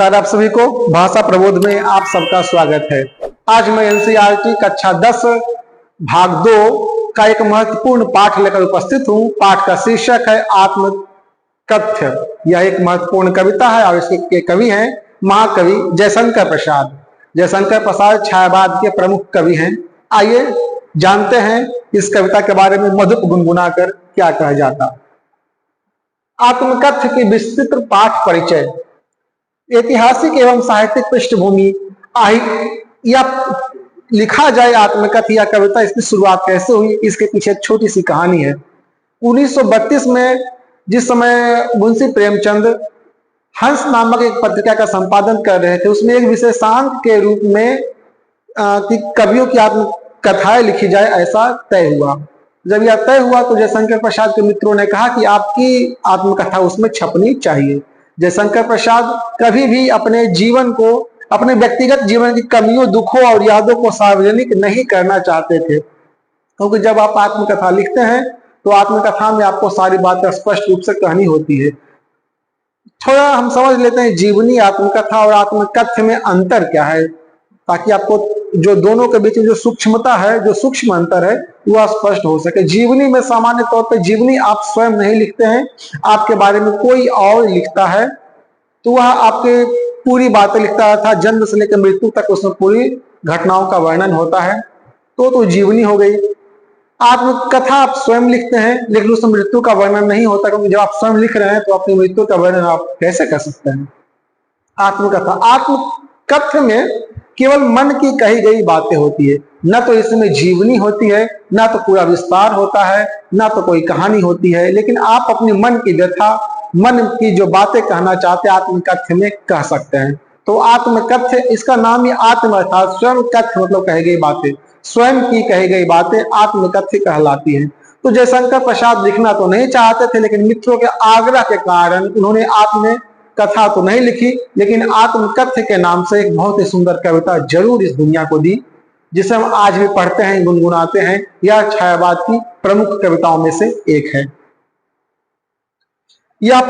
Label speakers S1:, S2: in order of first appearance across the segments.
S1: Sir, आप सभी को भाषा प्रबोध में आप सबका स्वागत है। आज मैं एनसीईआरटी कक्षा 10 भाग 2 का एक महत्वपूर्ण पाठ लेकर उपस्थित हूँ। पाठ का शीर्षक है आत्मकथ्य। यह एक महत्वपूर्ण कविता है और इसके कवि हैं महाकवि जयशंकर प्रसाद। जयशंकर प्रसाद छायावाद के प्रमुख कवि हैं। आइए जानते हैं इस कविता के बारे में मधुप गुनगुनाकर क्या कहा जाता। आत्मकथ्य की विस्तृत पाठ परिचय। ऐतिहासिक एवं साहित्यिक पृष्ठभूमि। या लिखा जाए आत्मकथ्य या कविता, इसकी शुरुआत कैसे हुई, इसके पीछे एक छोटी सी कहानी है। 1932 में जिस समय मुंशी प्रेमचंद हंस नामक एक पत्रिका का संपादन कर रहे थे, उसमें एक विशेषांक के रूप में कि कवियों की आत्मकथाएं लिखी जाए, ऐसा तय हुआ। जब यह तय हुआ तो जयशंकर प्रसाद के मित्रों ने कहा कि आपकी आत्मकथा उसमें छपनी चाहिए। जयशंकर प्रसाद कभी भी अपने जीवन को, अपने व्यक्तिगत जीवन की कमियों, दुखों और यादों को सार्वजनिक नहीं करना चाहते थे, क्योंकि जब आप आत्मकथा लिखते हैं तो आत्मकथा में आपको सारी बातें स्पष्ट रूप से कहनी होती है। थोड़ा हम समझ लेते हैं जीवनी, आत्मकथा और आत्मकथ्य में अंतर क्या है, ताकि आपको जो दोनों के बीच में जो सूक्ष्मता है, जो सूक्ष्म अंतर है, वह स्पष्ट हो सके। जीवनी में सामान्य तौर पे जीवनी आप स्वयं नहीं लिखते हैं, आपके बारे में कोई और लिखता है, तो वह आपके पूरी बातें लिखता था, जन्म से लेकर मृत्यु तक उसमें पूरी घटनाओं का वर्णन होता है, तो जीवनी हो गई। आत्मकथा आप स्वयं लिखते हैं, लेकिन उसमें मृत्यु का वर्णन नहीं होता, क्योंकि जब आप स्वयं लिख रहे हैं तो अपनी मृत्यु का वर्णन आप कैसे कर सकते हैं। आत्मकथ्य में केवल मन की कही गई बातें होती है, न तो इसमें जीवनी होती है, न तो पूरा विस्तार होता है, न तो कोई कहानी होती है, लेकिन आप अपने मन की व्यथा, मन की जो बातें कहना चाहते हैं आत्मकथ्य में कह सकते हैं। तो आत्मकथ्य, इसका नाम ही आत्म अर्थात स्वयं कथ्य मतलब कही गई बातें, स्वयं की कही गई बातें आत्मकथ्य कहलाती हैं। तो जयशंकर प्रसाद लिखना तो नहीं चाहते थे, लेकिन मित्रों के आग्रह के कारण उन्होंने आत्मकथा तो नहीं लिखी, लेकिन आत्मकथ्य के नाम से एक बहुत ही सुंदर कविता जरूर इस दुनिया को दी, जिसे हम आज भी पढ़ते हैं, गुनगुनाते हैं। यह छायावाद की प्रमुख कविताओं में से एक है। यह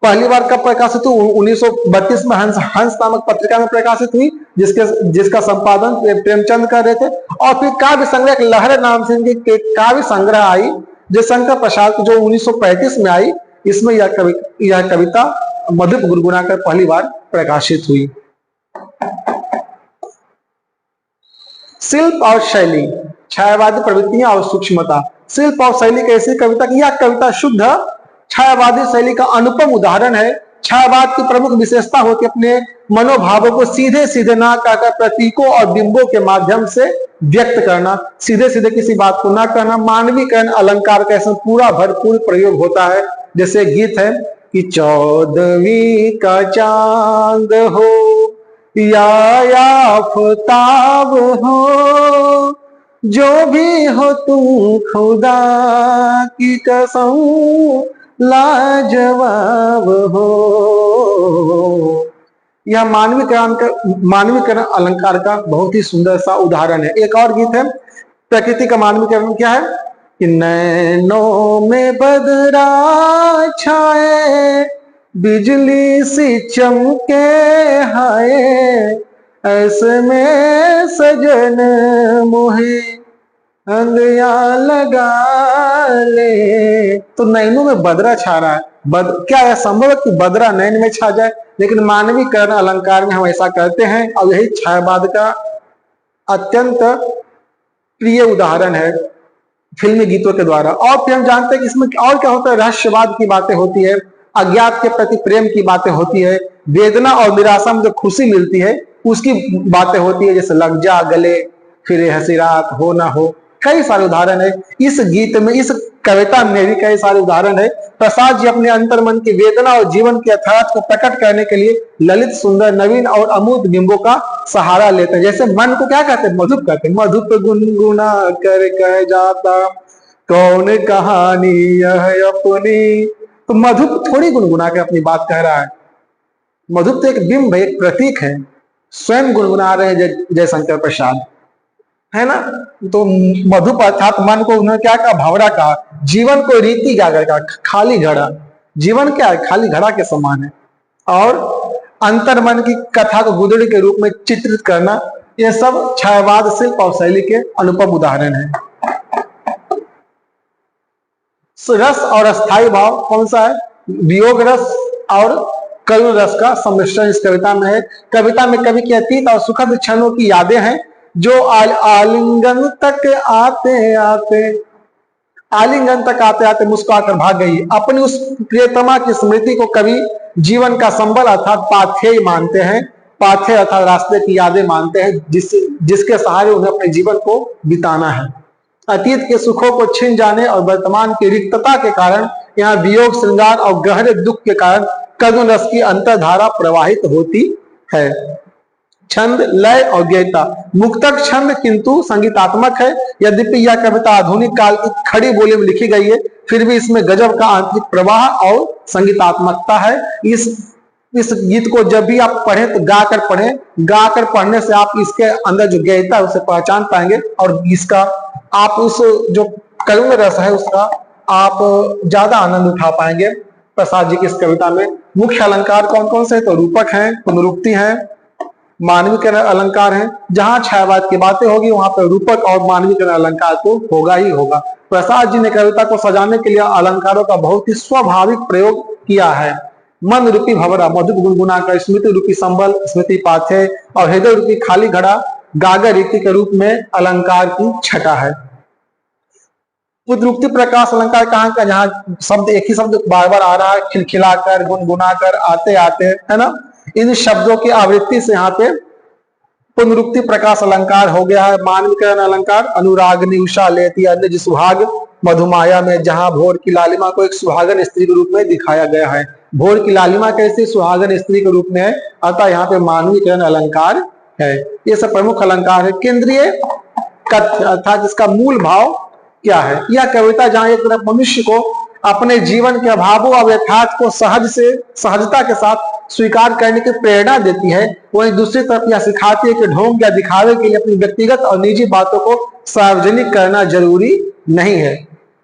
S1: पहली बार कब प्रकाशित हुई? 1932 में हंस नामक पत्रिका में प्रकाशित हुई, जिसका संपादन प्रेमचंद कर रहे थे। और फिर काव्य संग्रह लहर नाम से इनकी काव्य संग्रह आई, जयशंकर प्रसाद की, जो 1935 में आई। इसमें यह कविता मधुप गुनगुना कर पहली बार प्रकाशित हुई। शिल्प और शैली, छायावादी प्रवृत्तियां और सूक्ष्मता। शिल्प और शैली की ऐसी कविता की यह कविता शुद्ध छायावादी शैली का अनुपम उदाहरण है। छायावाद की प्रमुख विशेषता होती है अपने मनोभावों को सीधे सीधे ना कहकर प्रतीकों और बिंबों के माध्यम से व्यक्त करना। सीधे सीधे किसी बात को ना कहना, मानवीकरण, अलंकार का इसमें पूरा भरपूर प्रयोग होता है। जैसे गीत है कि 14वीं का चांद हो या आफताब हो, जो भी हो तुम खुदा की कसम लाजवाब हो। यह मानवीकरण अलंकार का बहुत ही सुंदर सा उदाहरण है। एक और गीत है, प्रकृति का मानवीकरण क्या है कि नैनों में बदरा छाए, बिजली सी चमके हाय, ऐसे में सजन मोहे अंगिया लगा ले। तो नैनों में बदरा छा रहा है, क्या है संभव है कि बदरा नैन में छा जाए? लेकिन मानवीकरण अलंकार में हम ऐसा करते हैं, और यही छायावाद का अत्यंत प्रिय उदाहरण है फिल्मी गीतों के द्वारा। और फिर हम जानते हैं कि इसमें और क्या होता है, रहस्यवाद की बातें होती है, अज्ञात के प्रति प्रेम की बातें होती है, वेदना और निराशा में जो खुशी मिलती है उसकी बातें होती है, जैसे लग जा गले, फिर हंसी रात, हो ना हो, कई सारे उदाहरण है। इस गीत में, इस कविता में भी कई सारे उदाहरण है। प्रसाद जी अपने अंतर मन की वेदना और जीवन के यथार्थ को प्रकट करने के लिए ललित, सुंदर, नवीन और अमूर्त बिंबों का सहारा लेते हैं। जैसे मन को क्या कहते हैं? मधुप कहते हैं। मधुप गुनगुना कर कह जाता कौन कहानी यह अपनी। तो मधुप थोड़ी गुनगुना के अपनी बात कह रहा है, मधुप तो एक बिंब है, एक प्रतीक है। स्वयं गुनगुना रहे हैं जयशंकर प्रसाद, है ना। तो मधुप अर्थात मन को उन्होंने क्या कहा? भंवरा कहा। जीवन को रीति जागर का, खाली घड़ा। जीवन क्या है? खाली घड़ा के समान है। और अंतर्मन की कथा को गुदड़ी के रूप में चित्रित करना, ये सब छायावाद शिल्प और शैली के अनुपम उदाहरण हैं। रस और अस्थाई भाव कौन सा है? वियोग रस और करुण रस का सम्मिश्रण इस कविता में है। कविता में कवि के अतीत और सुखद क्षणों की यादें हैं जो आलिंगन तक आते आते मुस्कुराकर भाग गई। अपनी उस प्रियतमा की स्मृति को कवि जीवन का संबल अर्थात पाथेय मानते हैं। पाथेय अर्थात रास्ते की यादें मानते हैं जिसके सहारे उन्हें अपने जीवन को बिताना है। अतीत के सुखों को छिन जाने और वर्तमान की रिक्तता के कारण यहाँ वियोग, श्रृंगार और गहरे दुख के कारण करुण रस की अंतर्धारा प्रवाहित होती है। छंद, लय और गीता। मुक्तक छंद किंतु संगीतात्मक है। यद्यपि यह कविता आधुनिक काल की खड़ी बोली में लिखी गई है, फिर भी इसमें गजब का आंतरिक प्रवाह और संगीतात्मकता है। इस गीत को जब भी आप पढ़ें तो गाकर पढ़ें। गाकर पढ़ने से आप इसके अंदर जो गीता है उसे पहचान पाएंगे और इसका आप उस जो करुण रस है उसका आप ज्यादा आनंद उठा पाएंगे। प्रसाद जी की इस कविता में मुख्य अलंकार कौन कौन से? तो रूपक हैं, पुनरुक्ति है, मानवीकरण अलंकार है। जहां छायावाद की बातें होगी वहां पर रूपक और मानवीकरण अलंकार तो होगा ही होगा। प्रसाद जी ने कविता को सजाने के लिए अलंकारों का बहुत ही स्वाभाविक प्रयोग किया है। मन रूपी भंवरा मधुर गुनगुनाकर, स्मृति रूपी संबल स्मृति पाथेय और हृदय रूपी खाली घड़ा गागर रीति के रूप में अलंकार की छटा है। पुनरुक्ति प्रकाश अलंकार कहाँ का? जहां शब्द एक ही शब्द बार बार आ रहा है, खिलखिलाकर, गुनगुनाकर, आते आते, है ना। इन शब्दों की आवृत्ति से यहाँ पे पुनरुक्ति प्रकाश अलंकार हो गया है। मानवीकरण अलंकार अनुरागनी उषा लेती अन्य सुहाग मधुमाया में, जहां भोर की लालिमा को एक सुहागन स्त्री के रूप में दिखाया गया है। भोर की लालिमा कैसे सुहागन स्त्री के रूप में है, अतः यहाँ पे मानवीकरण अलंकार है। ये सब प्रमुख अलंकार है। केंद्रीय कथ्य अर्थात इसका मूल भाव क्या है? यह कविता जहां एक तरफ मनुष्य को अपने जीवन के अभावों और यथार्थ को सहजता के साथ स्वीकार करने की प्रेरणा देती है, वहीं दूसरी तरफ यह सिखाती है कि ढोंग या दिखावे के लिए अपनी व्यक्तिगत और निजी बातों को सार्वजनिक करना जरूरी नहीं है।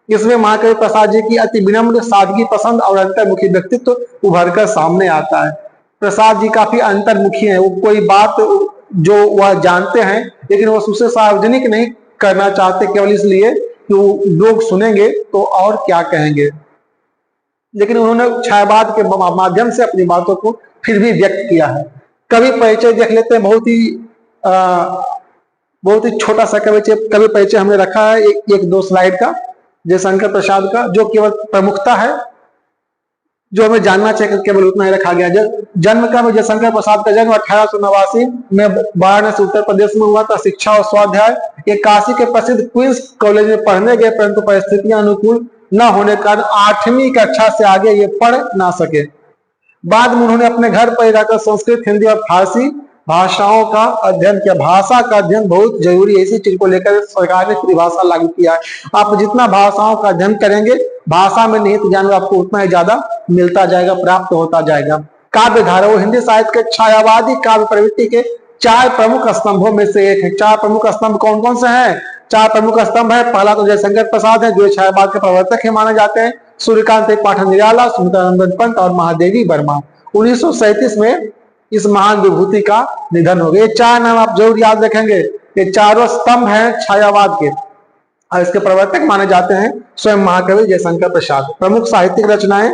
S1: इसमें महाकवि प्रसाद जी की अति विनम्र, सादगी पसंद और अंतर्मुखी व्यक्तित्व उभरकर सामने आता है। प्रसाद जी काफी अंतर्मुखी है। वो कोई बात जो वह जानते हैं लेकिन वो उसे सार्वजनिक नहीं करना चाहते, केवल इसलिए कि लोग सुनेंगे तो और क्या कहेंगे। लेकिन उन्होंने छायावाद के माध्यम से अपनी बातों को फिर भी व्यक्त किया है। कवि परिचय देख लेते हैं। बहुत ही छोटा सा कवि परिचय हमने रखा है, एक दो स्लाइड का, जयशंकर प्रसाद का, जो केवल प्रमुखता है, जो हमें जानना चाहिए, केवल उतना ही रखा गया। जन्म का जयशंकर प्रसाद का जन्म 1889 में वाराणसी उत्तर प्रदेश में हुआ था। शिक्षा और स्वाध्याय ये काशी के प्रसिद्ध क्वींस कॉलेज में पढ़ने गए, परंतु परिस्थितियां अनुकूल न होने के कारण 8वीं कक्षा से आगे ये पढ़ ना सके। बाद में उन्होंने अपने घर पर रहकर संस्कृत, हिंदी और फारसी भाषाओं का अध्ययन किया। भाषा का अध्ययन बहुत जरूरी है, इसी चीज को लेकर सरकार ने त्रिभाषा लागू किया है। आप जितना भाषाओं का अध्ययन करेंगे, भाषा में निहित ज्ञान आपको उतना ही ज्यादा मिलता जाएगा, प्राप्त होता जाएगा। काव्य धारा वो हिंदी साहित्य के छायावादी काव्य प्रवृत्ति के 4 प्रमुख स्तंभों में से एक है। 4 प्रमुख स्तंभ कौन कौन से हैं? 4 प्रमुख स्तंभ है। पहला तो जयशंकर प्रसाद है, जो छायावाद के प्रवर्तक है माने जाते हैं। सूर्यकांत पाठक निराला, सुमित्रानंद पंत और महादेवी वर्मा। 1937 में इस महान विभूति का निधन हो गया। ये 4 नाम आप जरूर याद रखेंगे। ये चारों स्तंभ हैं छायावाद के और इसके प्रवर्तक माने जाते हैं स्वयं महाकवि जयशंकर प्रसाद। प्रमुख साहित्यिक रचनाएं।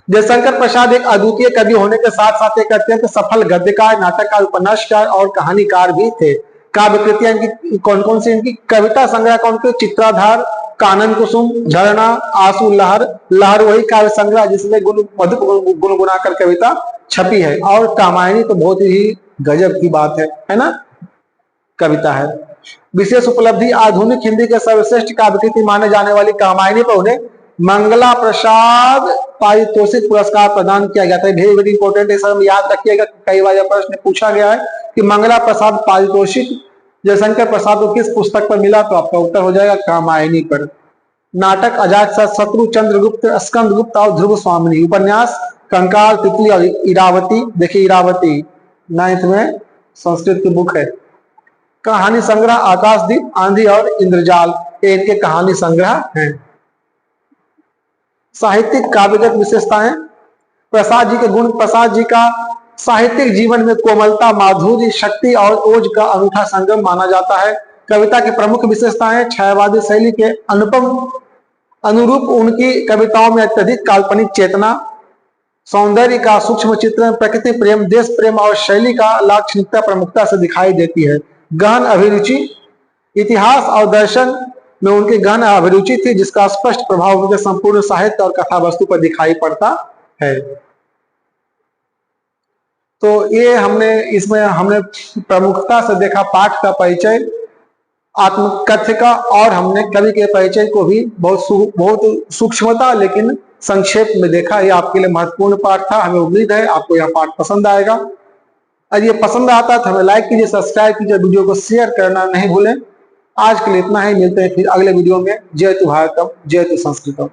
S1: जयशंकर प्रसाद एक अद्वितीय कवि होने के साथ साथ एक अत्यंत सफल गद्यकार, नाटककार, उपन्यासकार और कहानीकार भी थे। काव्य कृतियां इनकी कौन कौन सी? इनकी कविता संग्रह कौन के? चित्राधार, कानन कुसुम, झरना, आंसू लहर। लहर वही काव्य संग्रह जिसमें गुनगुनाकर कविता छपी है। और कामायनी तो बहुत ही गजब की बात है ना, कविता है। विशेष उपलब्धि आधुनिक हिंदी के सर्वश्रेष्ठ काव्य कृति माने जाने वाली कामायनी पर उन्हें मंगला प्रसाद पारितोषिक पुरस्कार प्रदान किया गया था। वेरी वेरी इंपॉर्टेंट है, सर याद रखिएगा, कई बार प्रश्न पूछा गया है कि मंगला प्रसाद पारितोषिक जयशंकर प्रसाद को किस पुस्तक पर मिला, तो आपका उत्तर हो जाएगा कामायनी पर। नाटक अजातशत्रु, चंद्रगुप्त, स्कंदगुप्त और ध्रुव स्वामिनी। उपन्यास कंकाल, तितली और इरावती। देखिए इरावती 9th में संस्कृत की बुक है। कहानी संग्रह आकाशदीप, आंधी और इंद्रजाल, ये इनके कहानी संग्रह हैं। साहित्यिक काव्यगत विशेषताएं। प्रसाद जी के गुण, प्रसाद जी का साहित्यिक जीवन में कोमलता, माधुर्य, शक्ति और ओज का अनूठा संगम माना जाता है। कविता की प्रमुख विशेषताएं: छायावादी शैली के अनुपम अनुरूप उनकी कविताओं में अत्यधिक काल्पनिक चेतना, सौंदर्य का सूक्ष्म चित्रण, प्रकृति प्रेम, देश प्रेम और शैली का लाक्षणिकता प्रमुखता से दिखाई देती है। गहन अभिरुचि: इतिहास और दर्शन में उनकी गहन अभिरुचि थी, जिसका स्पष्ट प्रभाव उनके संपूर्ण साहित्य और कथा वस्तु पर दिखाई पड़ता है। तो ये हमने प्रमुखता से देखा पाठ का परिचय, आत्मकथ्य का, और हमने कवि के परिचय को भी बहुत सूक्ष्मता लेकिन संक्षेप में देखा। ये आपके लिए महत्वपूर्ण पाठ था। हमें उम्मीद है आपको यह पाठ पसंद आएगा। अगर ये पसंद आता है तो हमें लाइक कीजिए, सब्सक्राइब कीजिए, वीडियो को शेयर करना नहीं भूलें। आज के लिए इतना ही, मिलते हैं फिर अगले वीडियो में। जय तु भारतम, जय तु संस्कृतम।